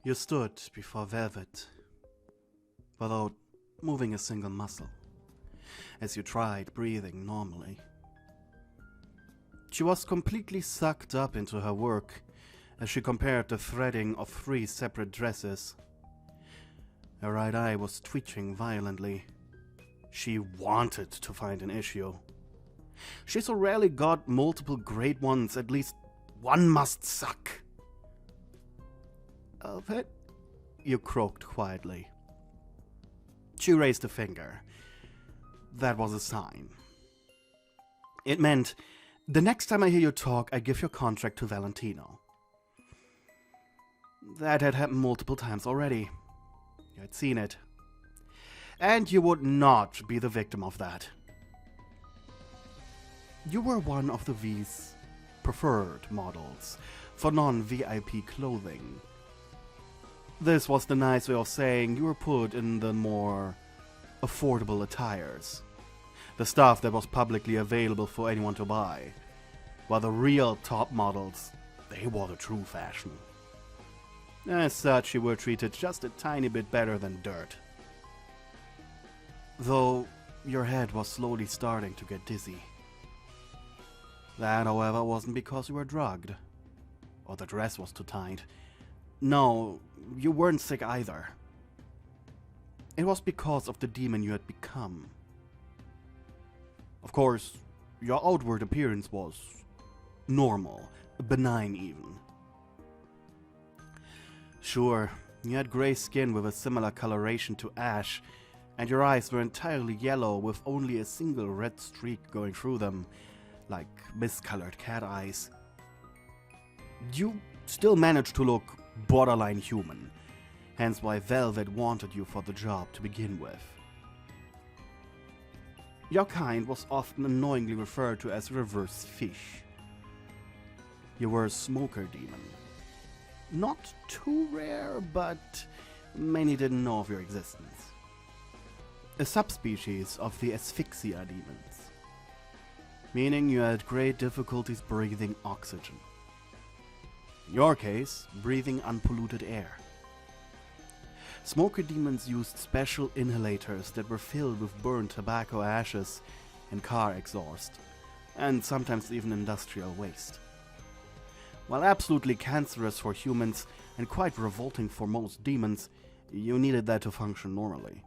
You stood before Velvet, without moving a single muscle, as you tried breathing normally. She was completely sucked up into her work as she compared the threading of 3 separate dresses. Her right eye was twitching violently. She wanted to find an issue. She so rarely got multiple great ones, at least one must suck. Velvet, you croaked quietly. She raised a finger. That was a sign. It meant, the next time I hear you talk, I give your contract to Valentino. That had happened multiple times already. You had seen it. And you would not be the victim of that. You were one of the V's preferred models for non-VIP clothing. This was the nice way of saying you were put in the more affordable attires. The stuff that was publicly available for anyone to buy. While the real top models, they wore the true fashion. As such, you were treated just a tiny bit better than dirt. Though your head was slowly starting to get dizzy. That, however, wasn't because you were drugged. Or the dress was too tight. No, you weren't sick either. It was because of the demon you had become. Of course, your outward appearance was normal, benign even. Sure, you had grey skin with a similar coloration to ash, and your eyes were entirely yellow with only a single red streak going through them, like miscolored cat eyes. You still managed to look borderline human, hence why Velvet wanted you for the job to begin with. Your kind was often annoyingly referred to as reverse fish. You were a smoker demon. Not too rare, but many didn't know of your existence. A subspecies of the asphyxia demons, meaning you had great difficulties breathing oxygen. In your case, breathing unpolluted air. Smoker demons used special inhalators that were filled with burned tobacco ashes and car exhaust, and sometimes even industrial waste. While absolutely cancerous for humans and quite revolting for most demons, you needed that to function normally.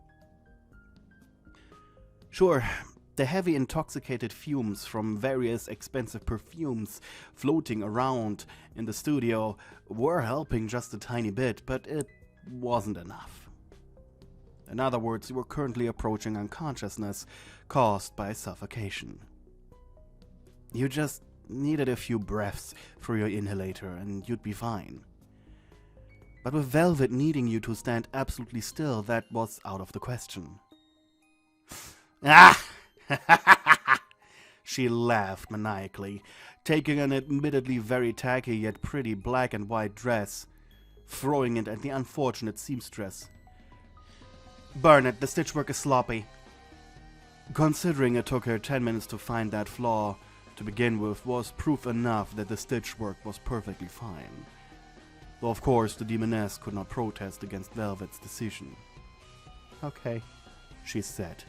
Sure, the heavy intoxicated fumes from various expensive perfumes floating around in the studio were helping just a tiny bit, but it wasn't enough. In other words, you were currently approaching unconsciousness caused by suffocation. You just needed a few breaths through your inhalator and you'd be fine. But with Velvet needing you to stand absolutely still, that was out of the question. Ah! She laughed maniacally, taking an admittedly very tacky yet pretty black and white dress, throwing it at the unfortunate seamstress. Burn it, the stitchwork is sloppy. Considering it took her 10 minutes to find that flaw to begin with was proof enough that the stitchwork was perfectly fine. Though of course the demoness could not protest against Velvet's decision. Okay, she said.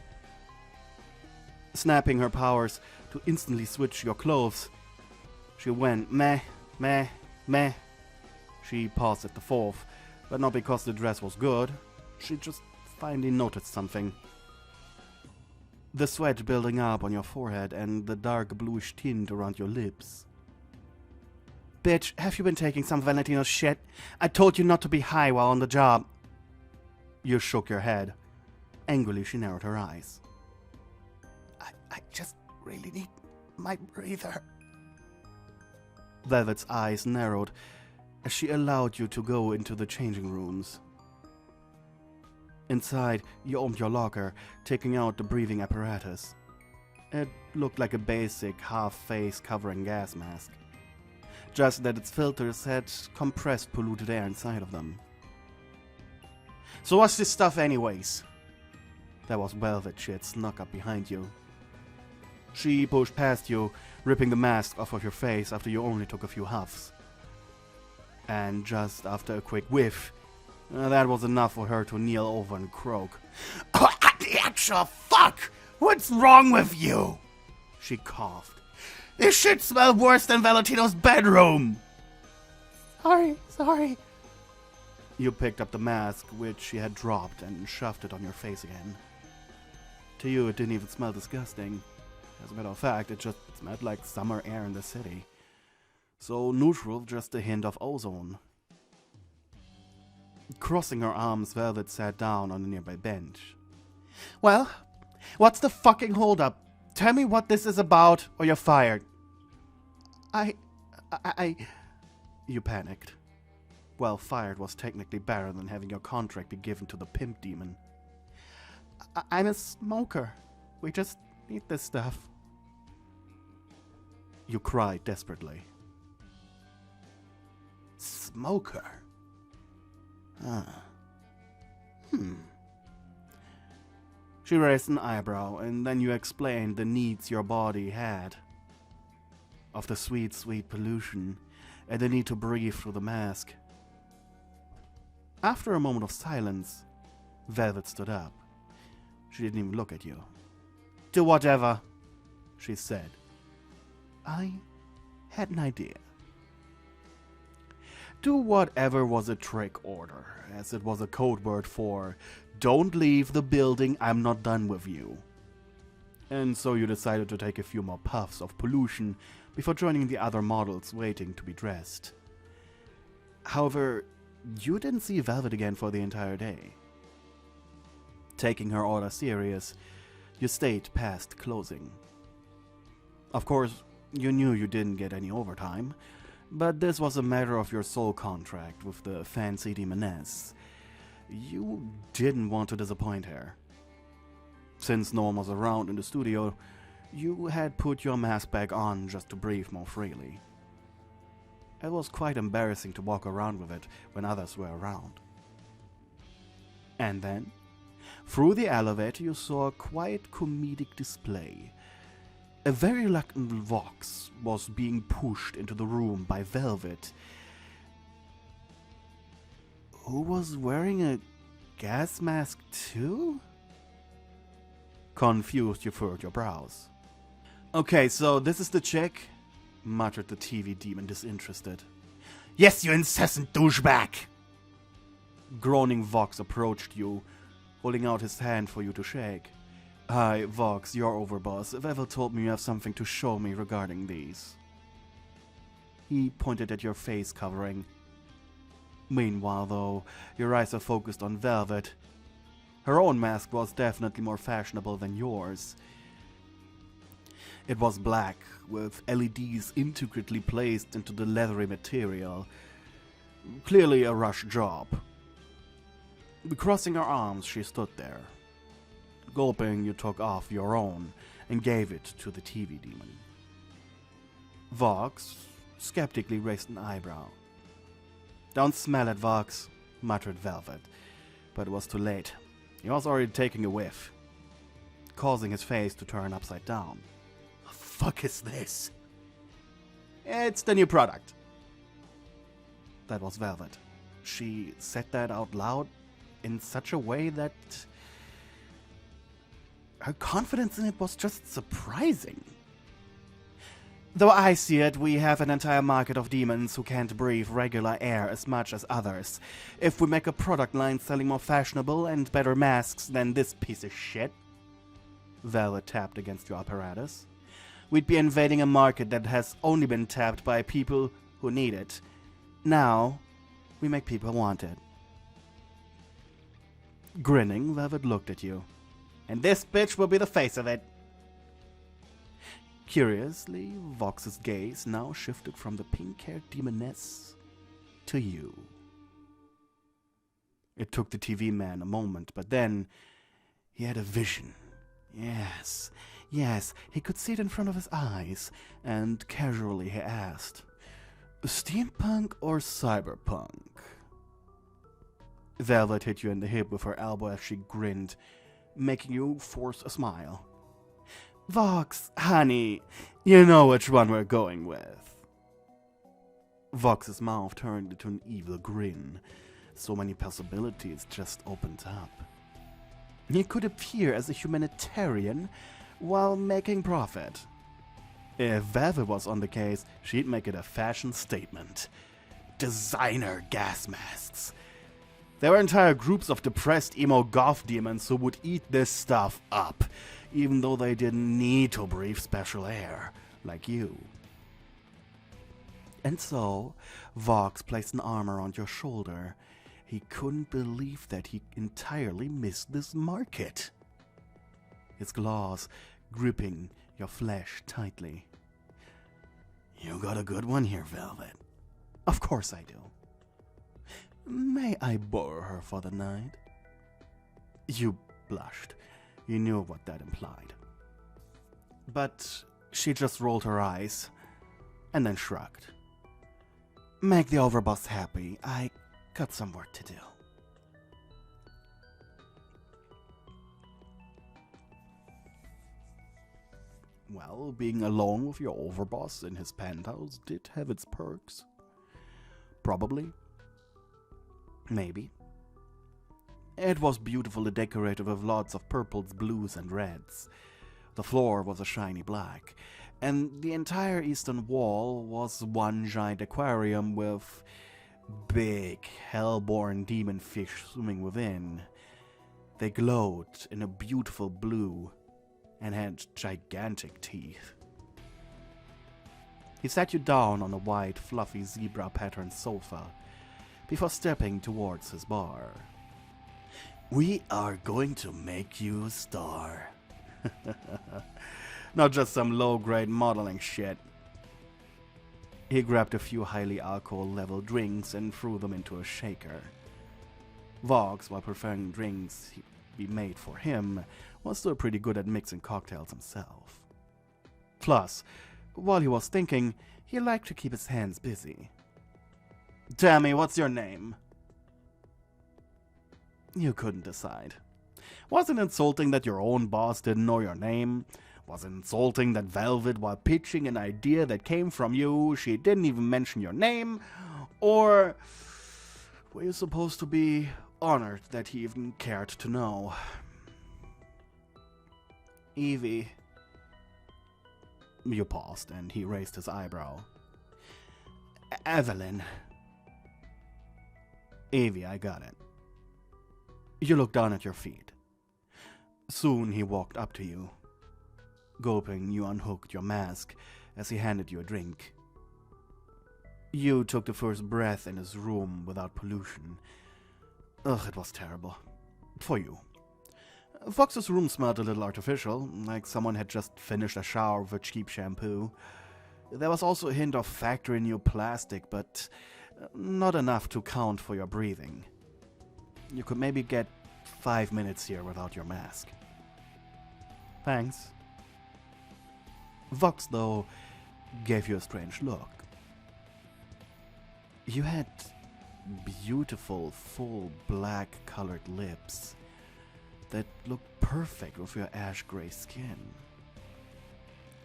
Snapping her powers to instantly switch your clothes, she went meh, meh, meh. She paused at the fourth, but not because the dress was good. She just finally noticed something. The sweat building up on your forehead and the dark bluish tint around your lips. Bitch, have you been taking some Valentino's shit? I told you not to be high while on the job. You shook your head. Angrily, she narrowed her eyes. I just really need my breather. Velvet's eyes narrowed as she allowed you to go into the changing rooms. Inside, you opened your locker, taking out the breathing apparatus. It looked like a basic half-face covering gas mask. Just that its filters had compressed polluted air inside of them. So what's this stuff anyways? That was Velvet. She had snuck up behind you. She pushed past you, ripping the mask off of your face after you only took a few huffs. And just after a quick whiff, That was enough for her to kneel over and croak. Oh, the actual fuck! What's wrong with you? She coughed. This shit smells worse than Valentino's bedroom! Sorry. You picked up the mask, which she had dropped, and shoved it on your face again. To you, it didn't even smell disgusting. As a matter of fact, it just smelled like summer air in the city. So neutral, just a hint of ozone. Crossing her arms, Velvet sat down on a nearby bench. Well, what's the fucking holdup? Tell me what this is about, or you're fired. You panicked. Well, fired was technically better than having your contract be given to the pimp demon. I'm a smoker. We just need this stuff. You cried desperately. Smoker? She raised an eyebrow, and then you explained the needs your body had. Of the sweet, sweet pollution, and the need to breathe through the mask. After a moment of silence, Velvet stood up. She didn't even look at you. Do whatever, she said. I had an idea. Do whatever was a trick order, as it was a code word for, don't leave the building, I'm not done with you. And so you decided to take a few more puffs of pollution before joining the other models waiting to be dressed. However, you didn't see Velvet again for the entire day. Taking her order serious, you stayed past closing. Of course, you knew you didn't get any overtime, but this was a matter of your sole contract with the fancy demoness. You didn't want to disappoint her. Since no one was around in the studio, you had put your mask back on just to breathe more freely. It was quite embarrassing to walk around with it when others were around. And then, through the elevator, you saw a quiet comedic display. A very reluctant Vox was being pushed into the room by Velvet, who was wearing a gas mask too? Confused, you furrowed your brows. Okay, so this is the chick? Muttered the TV demon, disinterested. Yes, you incessant douchebag! Groaning Vox approached you, holding out his hand for you to shake. Hi, Vox, your overboss. Vevel told me you have something to show me regarding these. He pointed at your face covering. Meanwhile, though, your eyes are focused on Velvet. Her own mask was definitely more fashionable than yours. It was black, with LEDs intricately placed into the leathery material. Clearly a rush job. Crossing her arms, she stood there. Gulping, you took off your own and gave it to the TV demon. Vox skeptically raised an eyebrow. Don't smell it, Vox, muttered Velvet, but it was too late. He was already taking a whiff, causing his face to turn upside down. The fuck is this? It's the new product. That was Velvet. She said that out loud in such a way that her confidence in it was just surprising. Though I see it, we have an entire market of demons who can't breathe regular air as much as others. If we make a product line selling more fashionable and better masks than this piece of shit, Velvet tapped against your apparatus, we'd be invading a market that has only been tapped by people who need it. Now, we make people want it. Grinning, Velvet looked at you. And this bitch will be the face of it. Curiously, Vox's gaze now shifted from the pink-haired demoness to you. It took the TV man a moment, but then he had a vision. Yes, he could see it in front of his eyes, and casually he asked, steampunk or cyberpunk? Velvet hit you in the hip with her elbow as she grinned, making you force a smile. Vox, honey, you know which one we're going with. Vox's mouth turned into an evil grin. So many possibilities just opened up. He could appear as a humanitarian while making profit. If Velvet was on the case, she'd make it a fashion statement. Designer gas masks. There were entire groups of depressed emo goth demons who would eat this stuff up, even though they didn't need to breathe special air, like you. And so, Vox placed an arm around your shoulder. He couldn't believe that he entirely missed this market. His claws gripping your flesh tightly. You got a good one here, Velvet. Of course I do. May I borrow her for the night? You blushed. You knew what that implied. But she just rolled her eyes and then shrugged. Make the overboss happy. I got some work to do. Well, being alone with your overboss in his penthouse did have its perks. Probably. Maybe. It was beautifully decorated with lots of purples, blues, and reds. The floor was a shiny black, and the entire eastern wall was one giant aquarium with big, hell-born demon fish swimming within. They glowed in a beautiful blue and had gigantic teeth. He sat you down on a white, fluffy zebra-patterned sofa before stepping towards his bar. We are going to make you a star. Not just some low-grade modeling shit. He grabbed a few highly alcohol-level drinks and threw them into a shaker. Vox, while preferring drinks be made for him, was still pretty good at mixing cocktails himself. Plus, while he was thinking, he liked to keep his hands busy. Tell me, what's your name? You couldn't decide. Was it insulting that your own boss didn't know your name? Was it insulting that Velvet, while pitching an idea that came from you, she didn't even mention your name? Or were you supposed to be honored that he even cared to know? Evie. You paused, and he raised his eyebrow. Evelyn. Evie, I got it. You looked down at your feet. Soon he walked up to you. Gulping, you unhooked your mask as he handed you a drink. You took the first breath in his room without pollution. Ugh, it was terrible. For you. Fox's room smelled a little artificial, like someone had just finished a shower with a cheap shampoo. There was also a hint of factory-new plastic, but not enough to count for your breathing. You could maybe get 5 minutes here without your mask. Thanks. Vox, though, gave you a strange look. You had beautiful, full, black-colored lips that looked perfect with your ash-gray skin.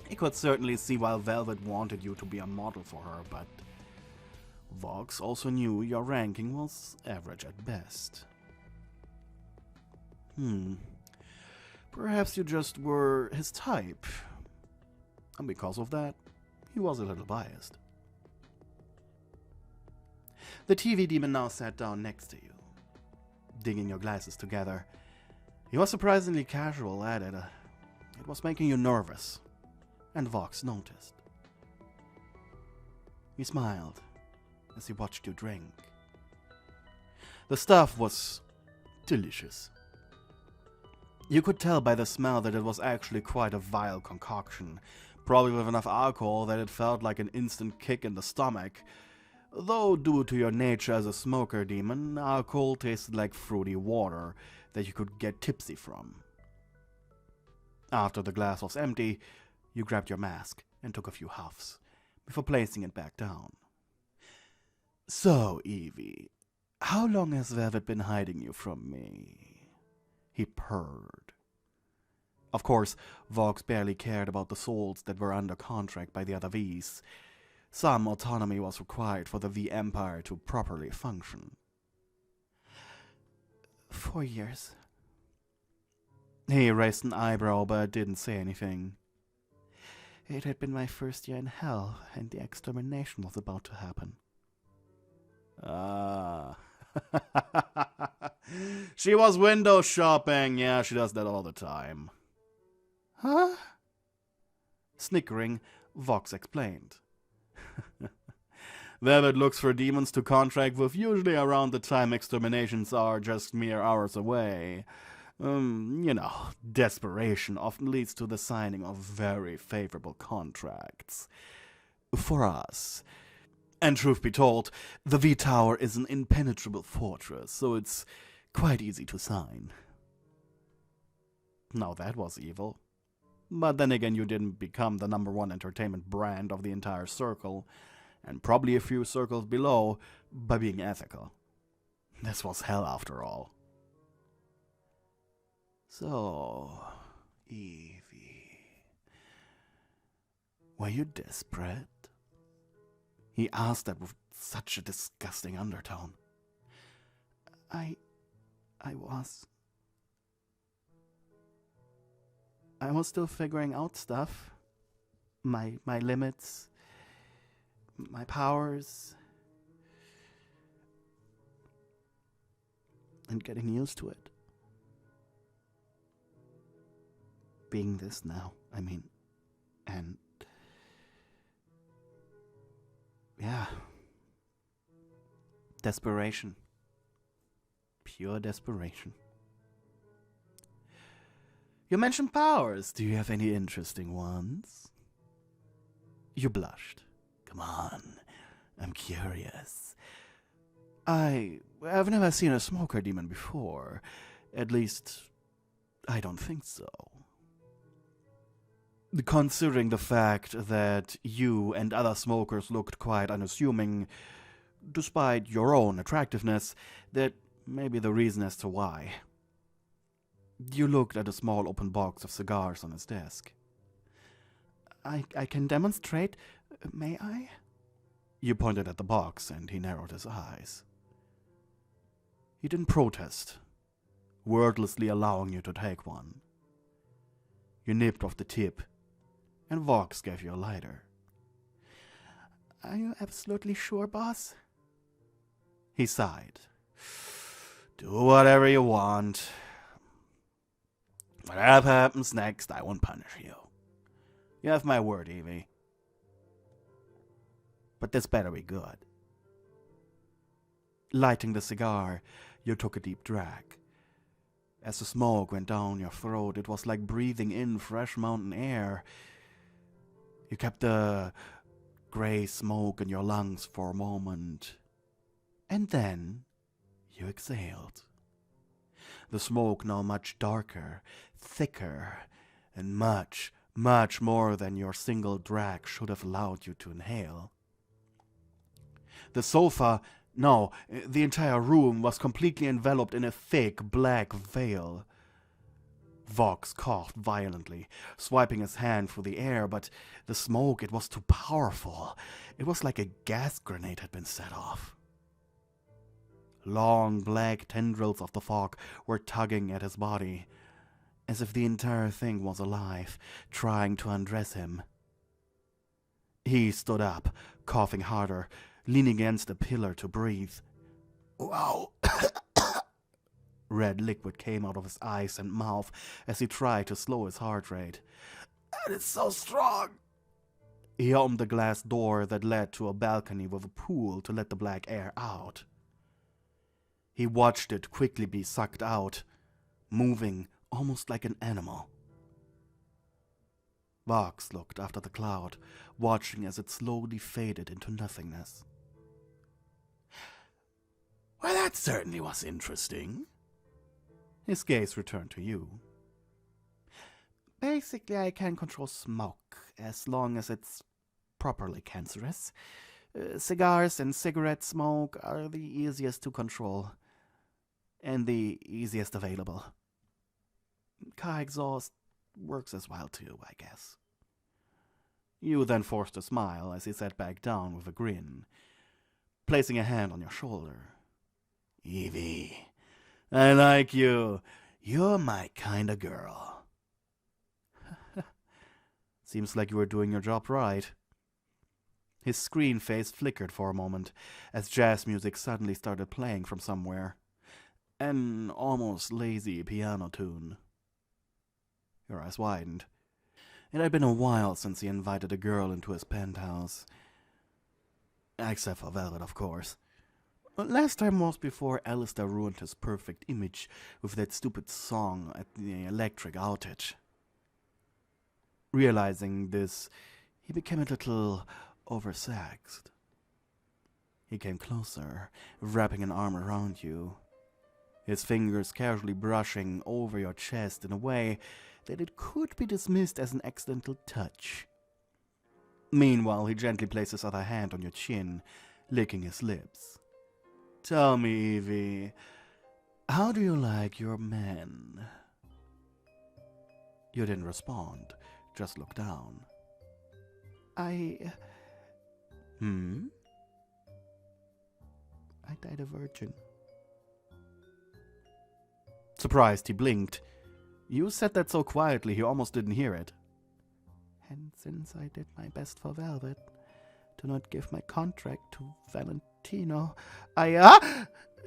He could certainly see why Velvet wanted you to be a model for her, but Vox also knew your ranking was average at best. Perhaps you just were his type. And because of that, he was a little biased. The TV demon now sat down next to you, digging your glasses together. He was surprisingly casual at it. It was making you nervous, and Vox noticed. He smiled as he watched you drink. The stuff was delicious. You could tell by the smell that it was actually quite a vile concoction, probably with enough alcohol that it felt like an instant kick in the stomach. Though due to your nature as a smoker demon, alcohol tasted like fruity water that you could get tipsy from. After the glass was empty, you grabbed your mask and took a few huffs, before placing it back down. So, Evie, how long has Velvet been hiding you from me? He purred. Of course, Vox barely cared about the souls that were under contract by the other Vs. Some autonomy was required for the V Empire to properly function. 4 years. He raised an eyebrow but didn't say anything. It had been my first year in hell, and the extermination was about to happen. Ah. She was window shopping. Yeah, she does that all the time. Huh? Snickering, Vox explained. David looks for demons to contract with, usually around the time exterminations are just mere hours away. Desperation often leads to the signing of very favorable contracts. For us. And truth be told, the V-Tower is an impenetrable fortress, so it's quite easy to sign. Now that was evil. But then again, you didn't become the #1 entertainment brand of the entire circle, and probably a few circles below, by being ethical. This was hell after all. So, Evie, were you desperate? He asked that with such a disgusting undertone. I was. I was still figuring out stuff. My limits, my powers, and getting used to it. Being this now, and yeah. Desperation. Pure desperation. You mentioned powers. Do you have any interesting ones? You blushed. Come on. I'm curious. I've never seen a smoker demon before. At least, I don't think so. Considering the fact that you and other smokers looked quite unassuming, despite your own attractiveness, that may be the reason as to why. You looked at a small open box of cigars on his desk. I can demonstrate, may I? You pointed at the box, and he narrowed his eyes. He didn't protest, wordlessly allowing you to take one. You nipped off the tip, and Vox gave you a lighter. Are you absolutely sure, boss? He sighed. Do whatever you want. Whatever happens next, I won't punish you. You have my word, Evie. But this better be good. Lighting the cigar, you took a deep drag. As the smoke went down your throat, it was like breathing in fresh mountain air. You kept the gray smoke in your lungs for a moment, and then you exhaled. The smoke now much darker, thicker, and much, much more than your single drag should have allowed you to inhale. The sofa, no, the entire room was completely enveloped in a thick black veil. Vox coughed violently, swiping his hand through the air, but the smoke, it was too powerful. It was like a gas grenade had been set off. Long black tendrils of the fog were tugging at his body, as if the entire thing was alive, trying to undress him. He stood up, coughing harder, leaning against a pillar to breathe. Wow! Red liquid came out of his eyes and mouth as he tried to slow his heart rate. That is so strong! He opened the glass door that led to a balcony with a pool to let the black air out. He watched it quickly be sucked out, moving almost like an animal. Vox looked after the cloud, watching as it slowly faded into nothingness. Well, that certainly was interesting. His gaze returned to you. Basically, I can control smoke, as long as it's properly cancerous. Cigars and cigarette smoke are the easiest to control, and the easiest available. Car exhaust works as well too, I guess. You then forced a smile as he sat back down with a grin, placing a hand on your shoulder. Evie, I like you. You're my kind of girl. Seems like you were doing your job right. His screen face flickered for a moment as jazz music suddenly started playing from somewhere. An almost lazy piano tune. Your eyes widened. It had been a while since he invited a girl into his penthouse. Except for Velvet, of course. Last time was before Alistair ruined his perfect image with that stupid song at the electric outage. Realizing this, he became a little oversexed. He came closer, wrapping an arm around you, his fingers casually brushing over your chest in a way that it could be dismissed as an accidental touch. Meanwhile, he gently placed his other hand on your chin, licking his lips. Tell me, Evie, how do you like your men? You didn't respond, just looked down. I died a virgin. Surprised, he blinked. You said that so quietly he almost didn't hear it. And since I did my best for Velvet, to not give my contract to Valentino,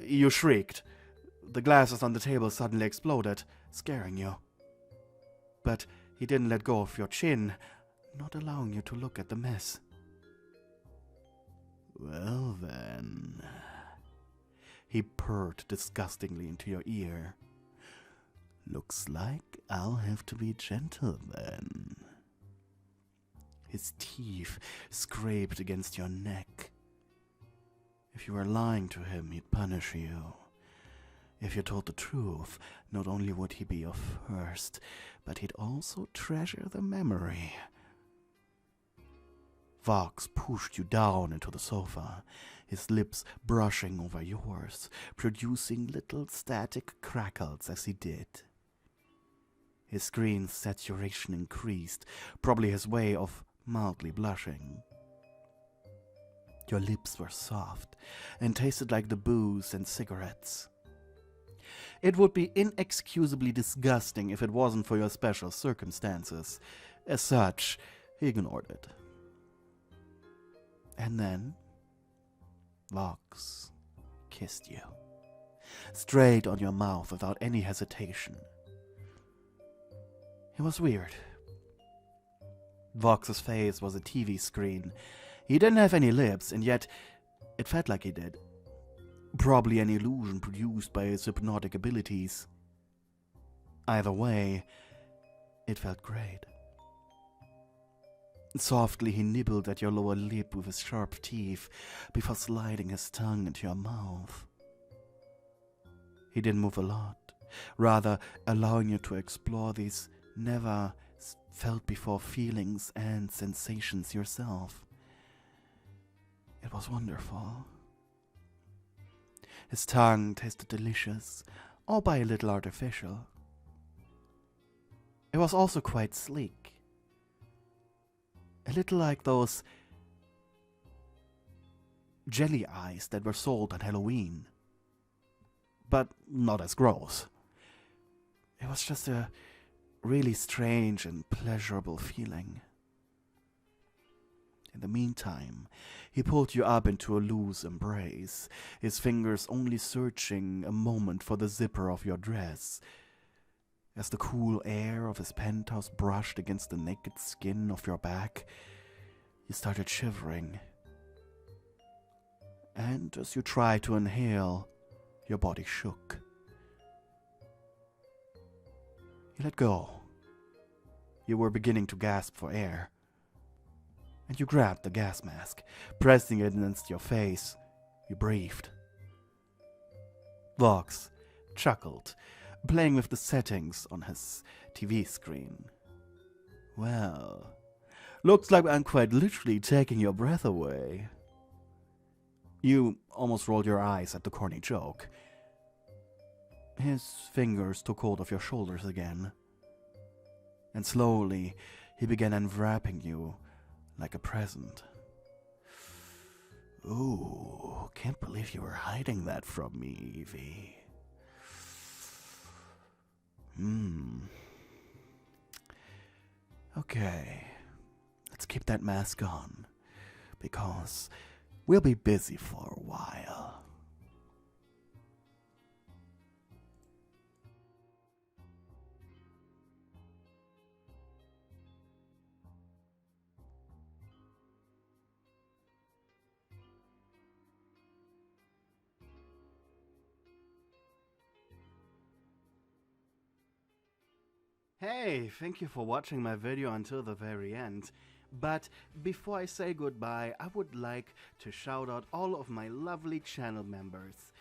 You shrieked. The glasses on the table suddenly exploded, scaring you. But he didn't let go of your chin, not allowing you to look at the mess. Well then, he purred disgustingly into your ear. Looks like I'll have to be gentle then. His teeth scraped against your neck. If you were lying to him, he'd punish you. If you told the truth, not only would he be your first, but he'd also treasure the memory. Vox pushed you down into the sofa, his lips brushing over yours, producing little static crackles as he did. His screen's saturation increased, probably his way of mildly blushing. Your lips were soft and tasted like the booze and cigarettes. It would be inexcusably disgusting if it wasn't for your special circumstances. As such, he ignored it. And then, Vox kissed you. Straight on your mouth without any hesitation. It was weird. Vox's face was a TV screen. He didn't have any lips, and yet it felt like he did. Probably an illusion produced by his hypnotic abilities. Either way, it felt great. Softly he nibbled at your lower lip with his sharp teeth before sliding his tongue into your mouth. He didn't move a lot, rather allowing you to explore these never felt before feelings and sensations yourself. It was wonderful. His tongue tasted delicious, albeit a little artificial. It was also quite sleek. A little like those jelly eyes that were sold on Halloween. But not as gross. It was just a really strange and pleasurable feeling. In the meantime, he pulled you up into a loose embrace, his fingers only searching a moment for the zipper of your dress. As the cool air of his penthouse brushed against the naked skin of your back, you started shivering. And as you tried to inhale, your body shook. You let go. You were beginning to gasp for air. And you grabbed the gas mask, pressing it against your face. You breathed. Vox chuckled, playing with the settings on his TV screen. Well, looks like I'm quite literally taking your breath away. You almost rolled your eyes at the corny joke. His fingers took hold of your shoulders again. And slowly, he began unwrapping you like a present. Ooh, can't believe you were hiding that from me, Evie. Okay, let's keep that mask on, because we'll be busy for a while. Hey, thank you for watching my video until the very end. But before I say goodbye, I would like to shout out all of my lovely channel members.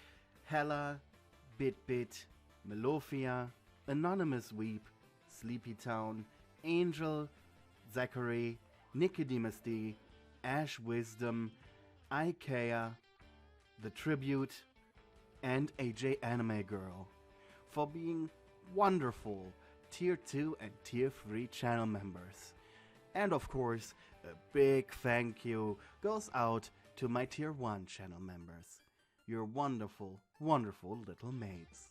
Hella, BitBit, Melofia, Anonymous Weep, Sleepy Town, Angel, Zachary, Nicodemus D, Ash Wisdom, Ikea, The Tribute, and AJ Anime Girl for being wonderful Tier 2 and Tier 3 channel members. And of course, a big thank you goes out to my Tier 1 channel members. You're wonderful, wonderful little mates.